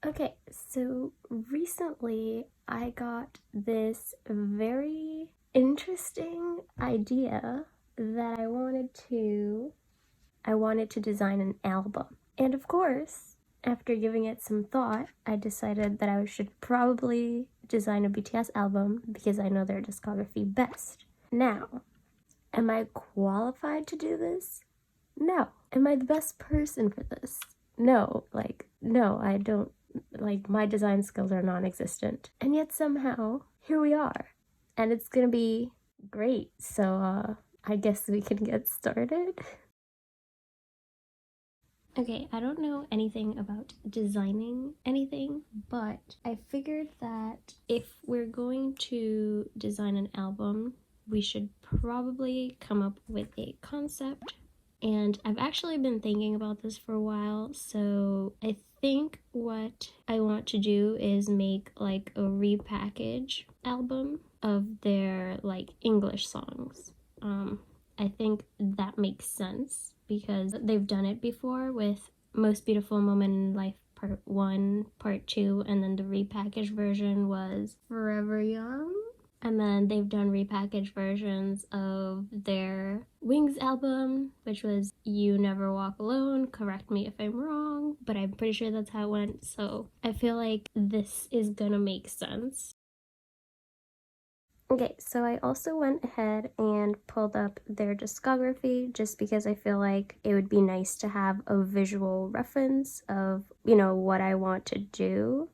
Okay, so recently I got this very interesting idea that I wanted to design an album. And of course, after giving it some thought, I decided that I should probably design a BTS album because I know their discography best. Now, am I qualified to do this? No. Am I the best person for this? No. No, I don't. My design skills are non-existent. And yet somehow, here we are. And it's gonna be great. So, I guess we can get started. Okay, I don't know anything about designing anything, but I figured that if we're going to design an album, we should probably come up with a concept. And I've actually been thinking about this for a while, so I think what I want to do is make like a repackage album of their like English songs. I think that makes sense because they've done it before with Most Beautiful Moment in Life Part 1, Part 2, and then the repackaged version was Forever Young. And then they've done repackaged versions of their Wings album, which was You Never Walk Alone. Correct me if I'm wrong, but I'm pretty sure that's how it went. So I feel like this is gonna make sense. Okay, so I also went ahead and pulled up their discography just because I feel like it would be nice to have a visual reference of, what I want to do.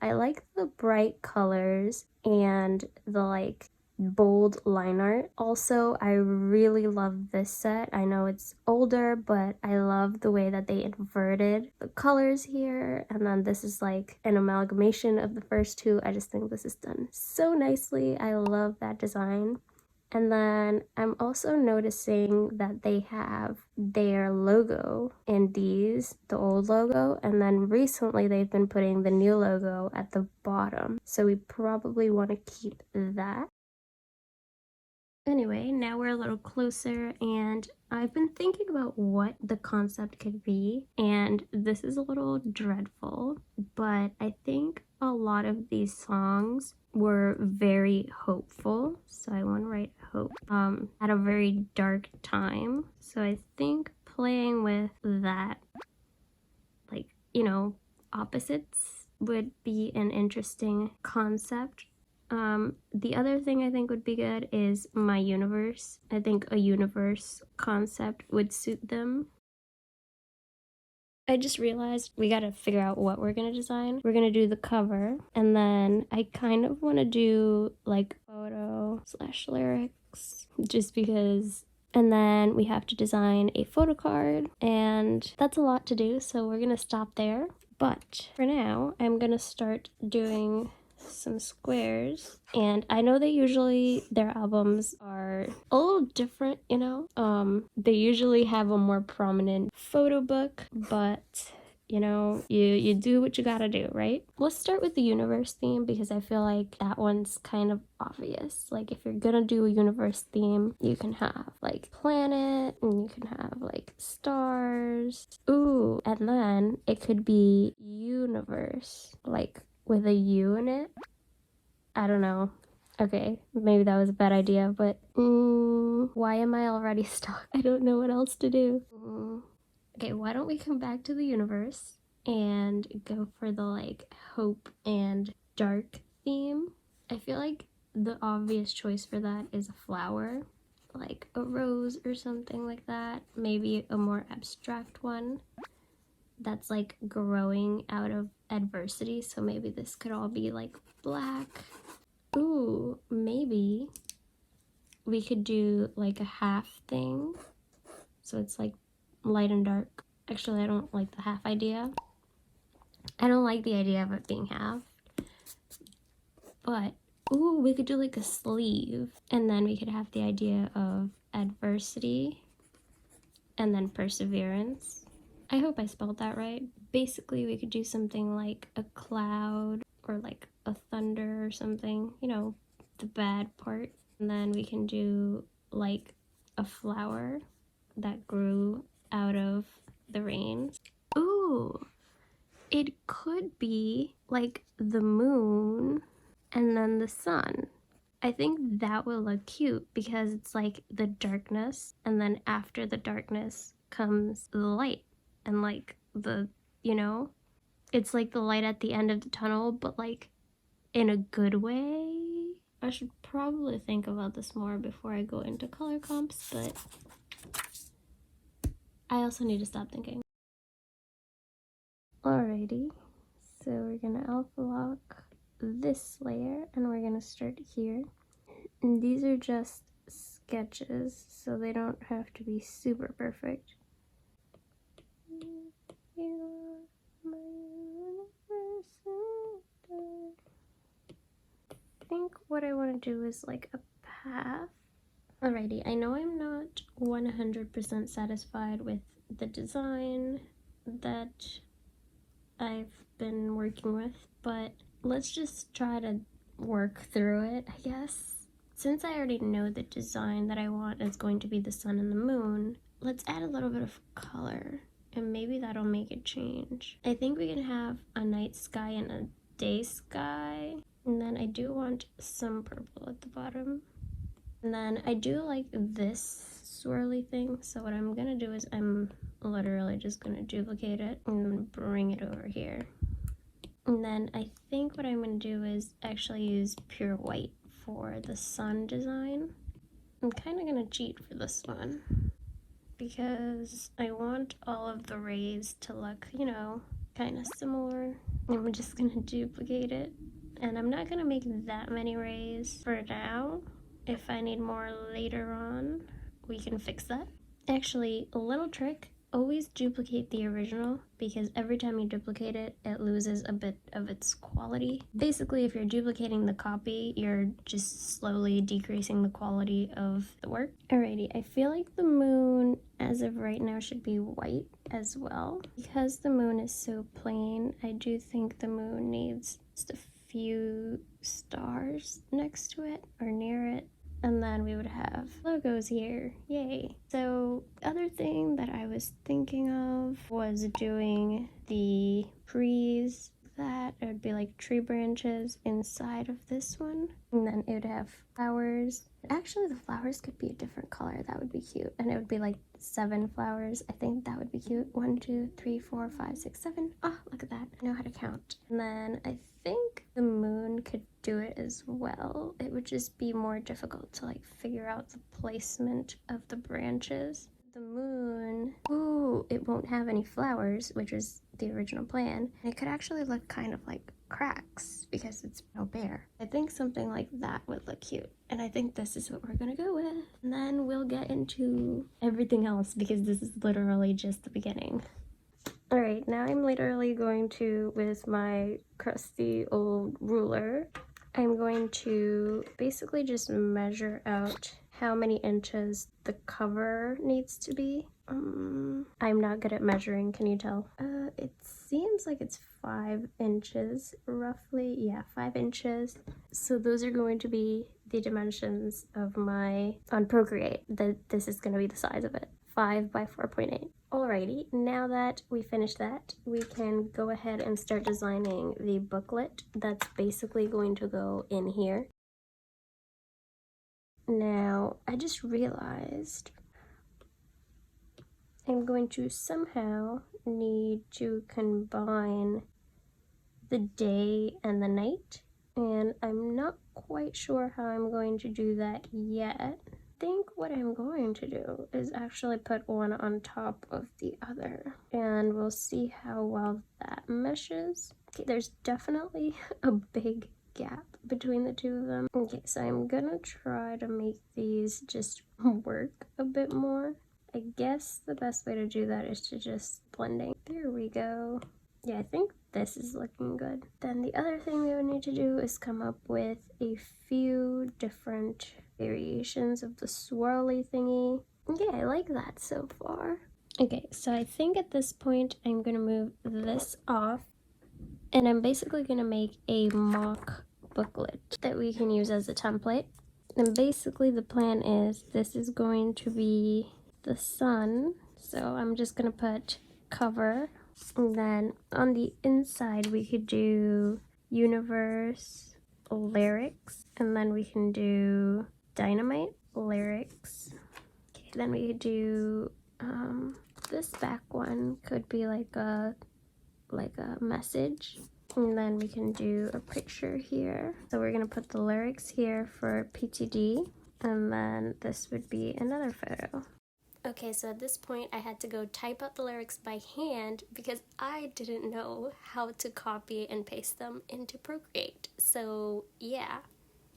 I like the bright colors and the bold line art. Also, I really love this set. I know it's older, but I love the way that they inverted the colors here. And then this is like an amalgamation of the first two. I just think this is done so nicely. I love that design. And then I'm also noticing that they have their logo in these, the old logo, and then recently they've been putting the new logo at the bottom. So we probably want to keep that. Anyway, now we're a little closer and I've been thinking about what the concept could be, and this is a little dreadful, but I think a lot of these songs were very hopeful, so I want to write hope at a very dark time. So I think playing with that, opposites would be an interesting concept. The other thing I think would be good is my universe. I think a universe concept would suit them. I just realized we gotta figure out what we're gonna design. We're gonna do the cover, and then I kind of want to do like photo / lyrics just because. And then we have to design a photo card, and that's a lot to do, so we're gonna stop there. But for now, I'm gonna start doing some squares, and I know they usually their albums are a little different, they usually have a more prominent photo book, but you do what you gotta do, right? Let's start with the universe theme because I feel like that one's kind of obvious. Like if you're gonna do a universe theme, you can have like planet and you can have like stars. Ooh, and then it could be universe, like with a U in it. I don't know. Okay, maybe that was a bad idea, but why am I already stuck? I don't know what else to do. Okay, why don't we come back to the universe and go for the hope and dark theme? I feel like the obvious choice for that is a flower, like a rose or something like that. Maybe a more abstract one that's like growing out of adversity. So maybe this could all be like black. Ooh, maybe we could do like a half thing. So it's like light and dark. Actually, I don't like the half idea. I don't like the idea of it being half. But, ooh, we could do like a sleeve. And then we could have the idea of adversity and then perseverance. I hope I spelled that right. Basically, we could do something like a cloud or like a thunder or something, the bad part. And then we can do like a flower that grew out of the rain. Ooh, it could be like the moon and then the sun. I think that will look cute because it's like the darkness, and then after the darkness comes the light, and like the, you know, it's like the light at the end of the tunnel, but like in a good way. I should probably think about this more before I go into color comps, but I also need to stop thinking. Alrighty, so we're gonna alpha lock this layer and we're gonna start here. And these are just sketches, so they don't have to be super perfect. I think what I want to do is like a path. Alrighty, I know I'm not 100% satisfied with the design that I've been working with, but let's just try to work through it, I guess. Since I already know the design that I want is going to be the sun and the moon, let's add a little bit of color and maybe that'll make it change. I think we can have a night sky and a day sky, and then I do want some purple at the bottom. And then I do like this swirly thing, so what I'm gonna do is I'm literally just gonna duplicate it and bring it over here. And then I think what I'm gonna do is actually use pure white for the sun design. I'm kind of gonna cheat for this one because I want all of the rays to look, you know, kind of similar. I'm just gonna duplicate it, and I'm not gonna make that many rays for now. If I need more later on, we can fix that. Actually, a little trick, always duplicate the original, because every time you duplicate it, it loses a bit of its quality. Basically, if you're duplicating the copy, you're just slowly decreasing the quality of the work. Alrighty, I feel like the moon, as of right now, should be white as well. Because the moon is so plain, I do think the moon needs just a few stars next to it or near it. And then we would have logos here, yay. So the other thing that I was thinking of was doing the trees, that it would be like tree branches inside of this one, and then it would have flowers. Actually, the flowers could be a different color, that would be cute, and it would be like 7 flowers. I think that would be cute. 1, 2, 3, 4, 5, 6, 7. Oh, look at that, I know how to count. And then I think the moon could do it as well. It would just be more difficult to like figure out the placement of the branches. The moon, ooh, it won't have any flowers, which is the original plan. It could actually look kind of like cracks because it's no bare. I think something like that would look cute, and I think this is what we're gonna go with. And then we'll get into everything else because this is literally just the beginning. Alright, now I'm literally going to, with my crusty old ruler, I'm going to basically just measure out how many inches the cover needs to be. I'm not good at measuring, can you tell? It seems like it's 5 inches roughly. Yeah, 5 inches. So those are going to be the dimensions of my, on Procreate, this is going to be the size of it. 5 by 4.8. Alrighty, now that we finished that, we can go ahead and start designing the booklet that's basically going to go in here. Now, I just realized I'm going to somehow need to combine the day and the night, and I'm not quite sure how I'm going to do that yet. I think what I'm going to do is actually put one on top of the other, and we'll see how well that meshes. Okay, there's definitely a big gap between the two of them. Okay, so I'm gonna try to make these just work a bit more. I guess the best way to do that is to just blending. There we go. Yeah, I think this is looking good. Then the other thing we would need to do is come up with a few different variations of the swirly thingy. Yeah, I like that so far. Okay, so I think at this point I'm gonna move this off, and I'm basically gonna make a mock booklet that we can use as a template. And basically the plan is this is going to be the sun. So I'm just gonna put cover, and then on the inside we could do universe, lyrics, and then we can do dynamite, lyrics. Okay, then we could do this back one could be like a message, and then we can do a picture here. So we're gonna put the lyrics here for PTD, and then this would be another photo. Okay, so at this point I had to go type out the lyrics by hand because I didn't know how to copy and paste them into Procreate. So yeah.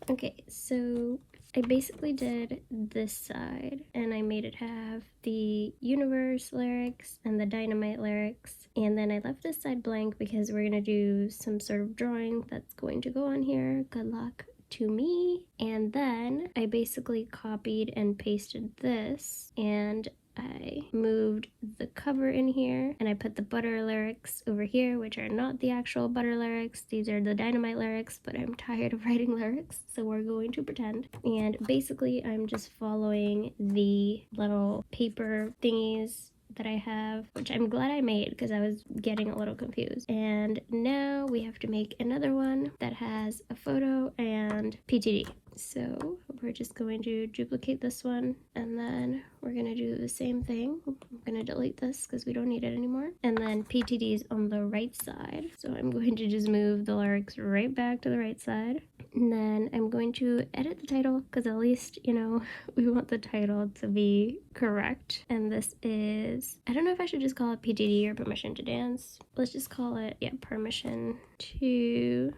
Okay, so I basically did this side and I made it have the universe lyrics and the dynamite lyrics, and then I left this side blank because we're gonna do some sort of drawing that's going to go on here. Good luck to me. And then I basically copied and pasted this, and I moved the cover in here, and I put the butter lyrics over here, which are not the actual butter lyrics. These are the dynamite lyrics, but I'm tired of writing lyrics, so we're going to pretend. And basically I'm just following the little paper thingies that I have, which I'm glad I made because I was getting a little confused. And now we have to make another one that has a photo and PTD. So we're just going to duplicate this one, and then we're gonna do the same thing. I'm gonna delete this because we don't need it anymore. And then PTD is on the right side, so I'm going to just move the lyrics right back to the right side. And then I'm going to edit the title because at least, you know, we want the title to be correct. And this is, I don't know if I should just call it PTD or permission to dance. Let's just call it, yeah, permission to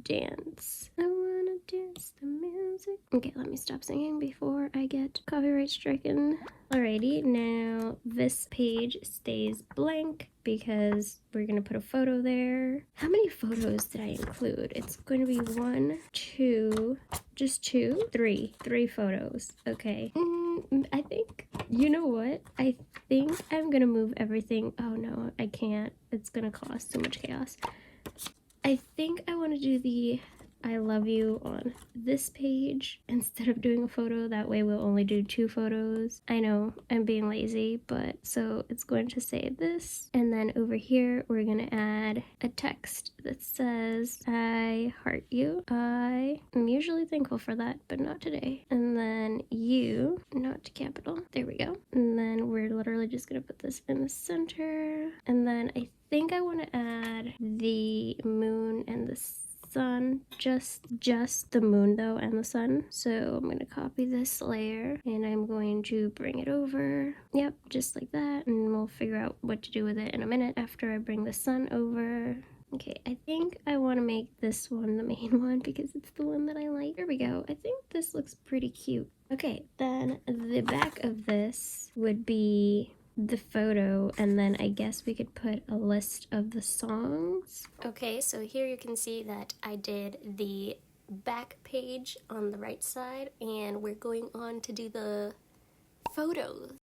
dance. I wanna dance the music. Okay, let me stop singing before I get copyright stricken. Alrighty, now this page stays blank because we're gonna put a photo there. How many photos did I include? It's going to be 1, 2, just 2, 3 photos. Okay. I think, you know what? I think I'm gonna move everything. Oh no, I can't. It's gonna cause too much chaos. I think I want to do the I love you on this page instead of doing a photo. That way we'll only do 2 photos. I know I'm being lazy, but so it's going to say this, and then over here we're gonna add a text that says I heart you. I am usually thankful for that, but not today. And then you, not capital. There we go. And then we're literally just gonna put this in the center, and then I think I want to add the moon and the sun, just the moon though and the sun. So I'm going to copy this layer and I'm going to bring it over. Yep, just like that, and we'll figure out what to do with it in a minute after I bring the sun over. Okay, I think I want to make this one the main one because it's the one that I like. Here we go. I think this looks pretty cute. Okay, then the back of this would be the photo, and then I guess we could put a list of the songs. Okay, so here you can see that I did the back page on the right side, and we're going on to do the photos.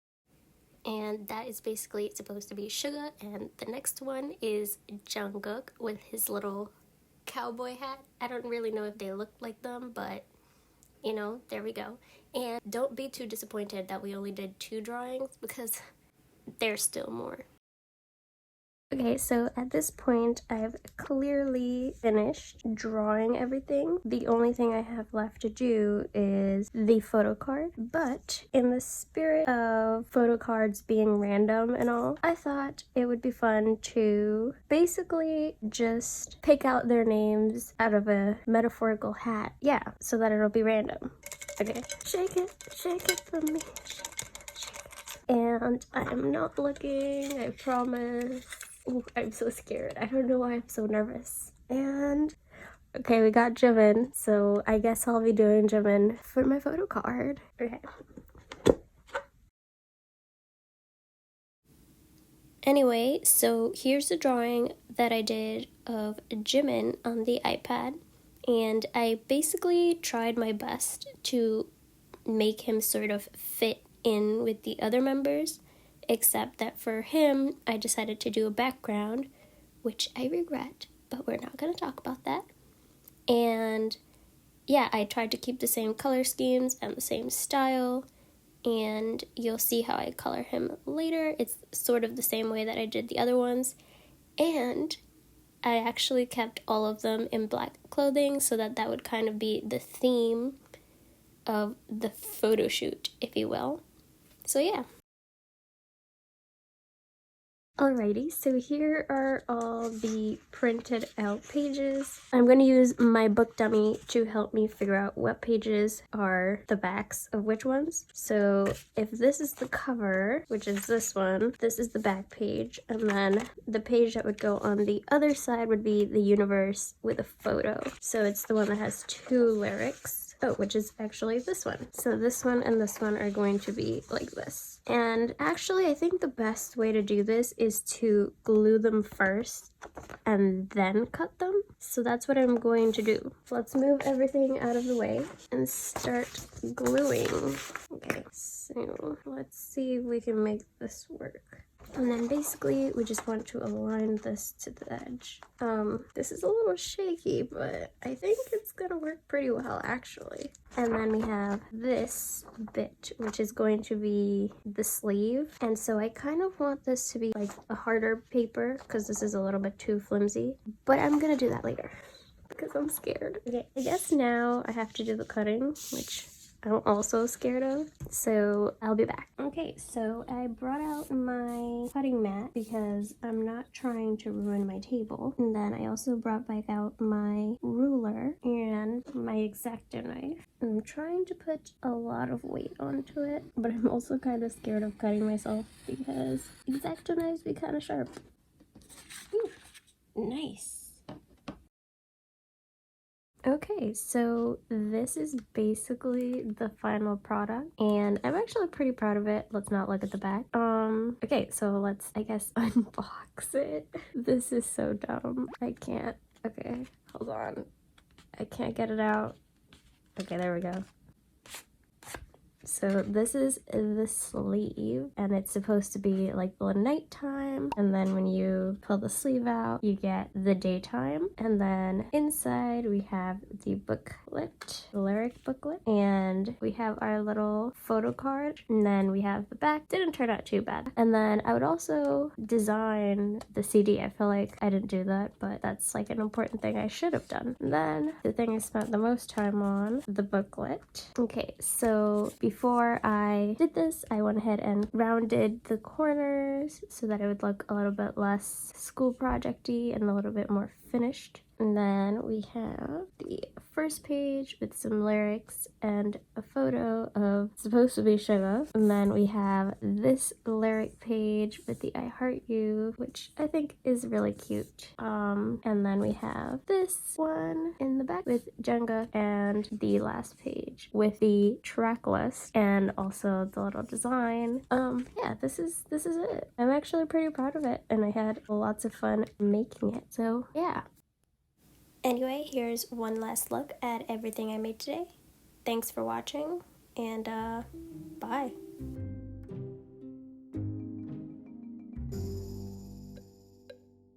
And that is basically supposed to be Suga, and the next one is Jungkook with his little cowboy hat. I don't really know if they look like them, but you know, there we go. And don't be too disappointed that we only did 2 drawings because there's still more. Okay, so at this point I've clearly finished drawing everything. The only thing I have left to do is the photo card, but in the spirit of photo cards being random and all, I thought it would be fun to basically just pick out their names out of a metaphorical hat. Yeah, so that it'll be random. Okay, shake it for me. And I am not looking, I promise. Ooh, I'm so scared. I don't know why I'm so nervous. And okay, we got Jimin, so I guess I'll be doing Jimin for my photo card. Okay. Anyway, so here's the drawing that I did of Jimin on the iPad, and I basically tried my best to make him sort of fit in with the other members, except that for him I decided to do a background, which I regret, but we're not going to talk about that. And yeah, I tried to keep the same color schemes and the same style, and you'll see how I color him later. It's sort of the same way that I did the other ones, and I actually kept all of them in black clothing so that that would kind of be the theme of the photo shoot, if you will. So yeah. Alrighty, so here are all the printed out pages. I'm going to use my book dummy to help me figure out what pages are the backs of which ones. So if this is the cover, which is this one, this is the back page, and then the page that would go on the other side would be the universe with a photo. So it's the one that has 2 lyrics. Oh, which is actually this one. So this one and this one are going to be like this. And actually, I think the best way to do this is to glue them first and then cut them. So that's what I'm going to do. Let's move everything out of the way and start gluing. Okay, so let's see if we can make this work. And then basically we just want to align this to the edge. This is a little shaky, but I think it's gonna work pretty well actually. And then we have this bit, which is going to be the sleeve. And so I kind of want this to be like a harder paper because this is a little bit too flimsy, but I'm gonna do that later because I'm scared. Okay, I guess now I have to do the cutting, which I'm also scared of, so I'll be back. Okay, so I brought out my cutting mat because I'm not trying to ruin my table. And then I also brought back out my ruler and my X-Acto knife. I'm trying to put a lot of weight onto it, but I'm also kind of scared of cutting myself because X-Acto knives be kind of sharp. Ooh, nice. Okay, so this is basically the final product, and I'm actually pretty proud of it. Let's not look at the back. Okay, so let's, I guess, unbox it. This is so dumb. I can't. Okay, hold on. I can't get it out. Okay, there we go. So this is the sleeve, and it's supposed to be like the nighttime, and then when you pull the sleeve out you get the daytime. And then inside we have the booklet, the lyric booklet, and we have our little photo card, and then we have the back. Didn't turn out too bad. And then I would also design the CD. I feel like I didn't do that, but that's like an important thing I should have done. And then the thing I spent the most time on, the booklet. Okay, so before I did this, I went ahead and rounded the corners so that it would look a little bit less school project-y and a little bit more finished. And then we have the first page with some lyrics and a photo of supposed to be Suga. And then we have this lyric page with the I Heart You, which I think is really cute. And then we have this one in the back with Jenga, and the last page with the track list and also the little design. Yeah, this is it. I'm actually pretty proud of it, and I had lots of fun making it. So yeah. Anyway, here's one last look at everything I made today. Thanks for watching, and bye.